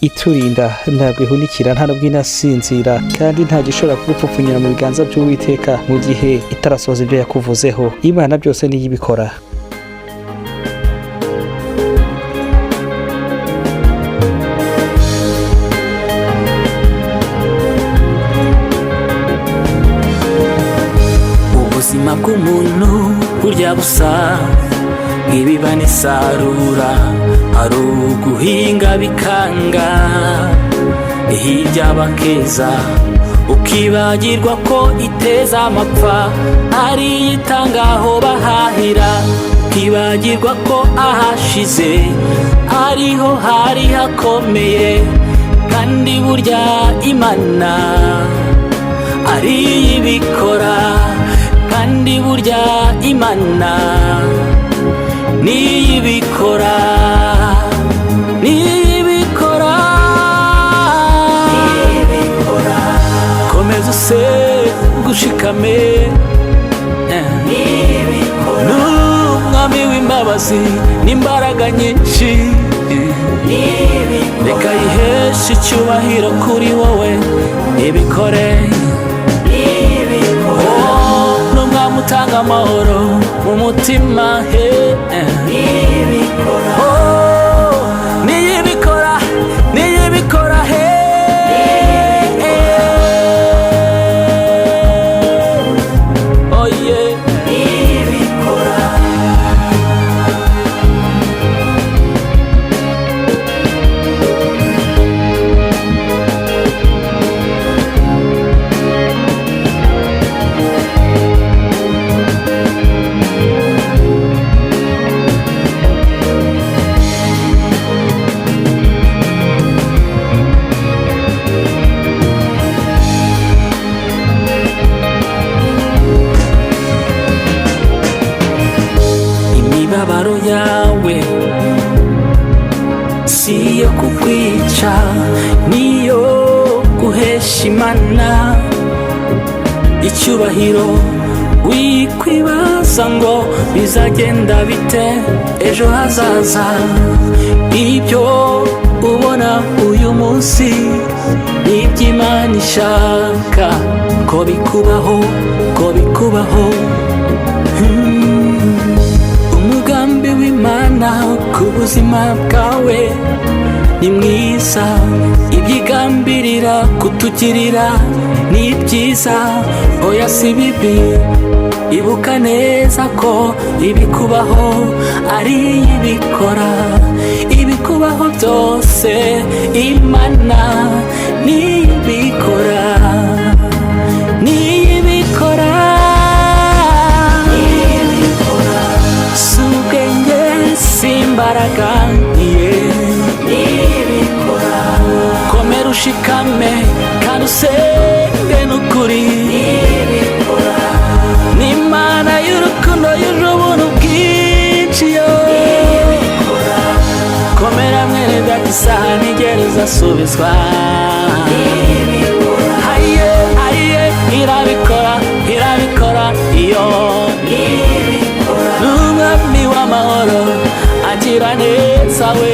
iturinda ntabwo ihunikira nta nubwo inasinzira kandi nta gishobora kugupfupfunyira mu biganza by'Uwiteka mu gihe itarasohoza ibyo yakuvuzeho. Imana byose niyo ibikora. ubuzima bw'umuntu burya busa nk'ibiba n'isarura, hari uguhinga bikanga hirya bakeza, ukibagirwa ko iteza amapfa ari itanga aho bahahira, ukibagirwa ko ahashize ariho hari hakomeye, kandi burya Imana ari ibikora, kandi burya Imana niyibikora, niyibikora, niyibikora. Komeza use gushikame, niyibikora. N'umwami w'imbabazi n'imbaraga nyinshi, niyibikora. Reka yiheshe icyubahiro kuri wowe, ibikore, niyibikora. N'umwami utanga amahoro mu mutima he, niyibikora. Niyibikora, niyibikora he, oh yeah, niyibikora. Imibabaro yawe si yo kukwica, niyo guhesha Imana icyubahiro. Wikwibaza ngo bizagenda bite ejo hazaza, ibyo ubona uyu munsi nibyo Imana ishaka ko bikubaho, ko bikubaho. Umugambi w'Imana ku buzima bwawe ni mwiza, ibyigambirira kutugirira ni byiza, oya si bibi. Ibuka neza ko ibikubaho ari ibikora, ibikubaho byose Imana nibikora, nibikora. Imbaraga nibikora. Komera ushikame kandi usenge n'ukuri, nibikora. N'Imana y'urukundo yuje ubuntu bwinshi yo, nibikora. Komera mwene data isaha ntigereza asubizwa, nibikora. Aye aye irabikora, irabikora iyo, nibikora. N'umwami w'amahoro agira neza we,